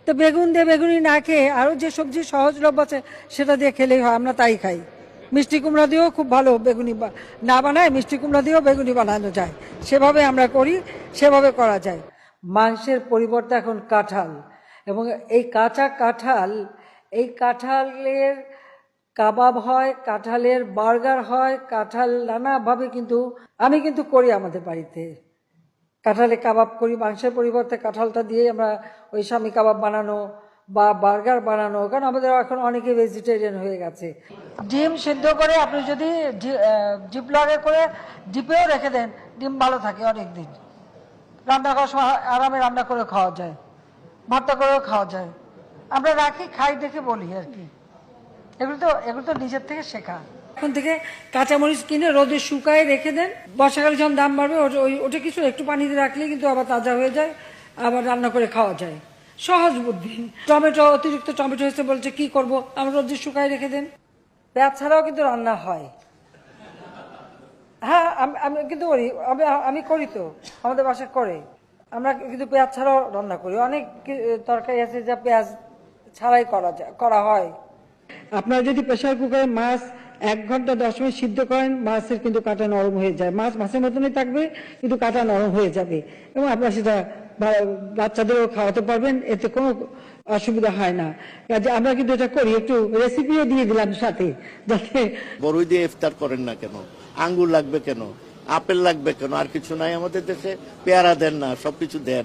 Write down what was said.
তো বেগুন দিয়ে বেগুনি না খেয়ে আরও যে সবজি সহজলভ্য আছে সেটা দিয়ে খেলেই হয়, আমরা তাই খাই। মিষ্টি কুমড়া দিয়েও খুব ভালো বেগুনি না বানায়, মিষ্টি কুমড়া দিয়েও বেগুনি বানানো যায়, সেভাবে আমরা করি, সেভাবে করা যায়। মাংসের পরিবর্তে এখন কাঁঠাল, এবং এই কাঁচা কাঁঠাল, এই কাঁঠালের কাবাব হয়, কাঁঠালের বার্গার হয়, কাঁঠাল নানাভাবে কিন্তু আমি কিন্তু করি আমাদের বাড়িতে। কাঁঠালে কাবাব করি, মাংসের পরিবর্তে কাঁঠালটা দিয়ে আমরা ওই স্বামী কাবাব বানানো বা বার্গার বানানো, কারণ আমাদের এখন অনেকে ভেজিটেরিয়ান হয়ে গেছে। ডিম সেদ্ধ করে আপনি যদি জিপলকে করে ডিপেও রেখে দেন, ডিম ভালো থাকে অনেক দিন। রান্না করার সময় আরামে রান্না করে খাওয়া যায়, ভর্তা করেও খাওয়া যায়। আমরা রাখি, খাই দেখে বলি আর কি। এগুলো তো নিজের থেকে শেখা। এখন থেকে কাঁচামরিচ কিনে রোদে শুকায় রেখে দেন, বর্ষাকালে যখন দাম বাড়বে ওটা কিছু একটু পানিতে রাখলে কিন্তু আবার তাজা হয়ে যায়, আবার রান্না করে খাওয়া যায়। সহজ বুদ্ধি। টমেটো, অতিরিক্ত টমেটো হয়েছে বলছে কি করব, আমরা রোদে শুকায় রেখে দেন। পেঁয়াজ ছাড়াও কিন্তু রান্না হয়। হ্যাঁ, আমি কিন্তু করি, আমি করি তো, আমাদের বাসায় করে। আমরা কিন্তু পেঁয়াজ ছাড়াও রান্না করি। অনেক তরকারি আছে যা পেঁয়াজ ছাড়াই করা হয়। আপনারা যদি প্রেসার কুকারে মাছ 1 ঘন্টা 10 মিনিট সিদ্ধ করেন, মাছের কিন্তু কাঁটা নরম হয়ে যায়। মাছ মাছের মতনই থাকবে, কিন্তু কাঁটা নরম হয়ে যাবে, এবং আপনারা সেটা বাচ্চাদেরও খাওয়াতে পারবেন, এতে কোনো অসুবিধা হয় না। কাজে আমরা কিন্তু এটা করি, একটু রেসিপিও দিয়ে দিলাম সাথে, যাতে। বড়ই দিয়ে ইফতার করেন না কেন? আঙ্গুর লাগবে কেন? আপেল লাগবে কেন? আর কিছু নাই আমাদের দেশে? পেয়ারা দেন না, সবকিছু দেন।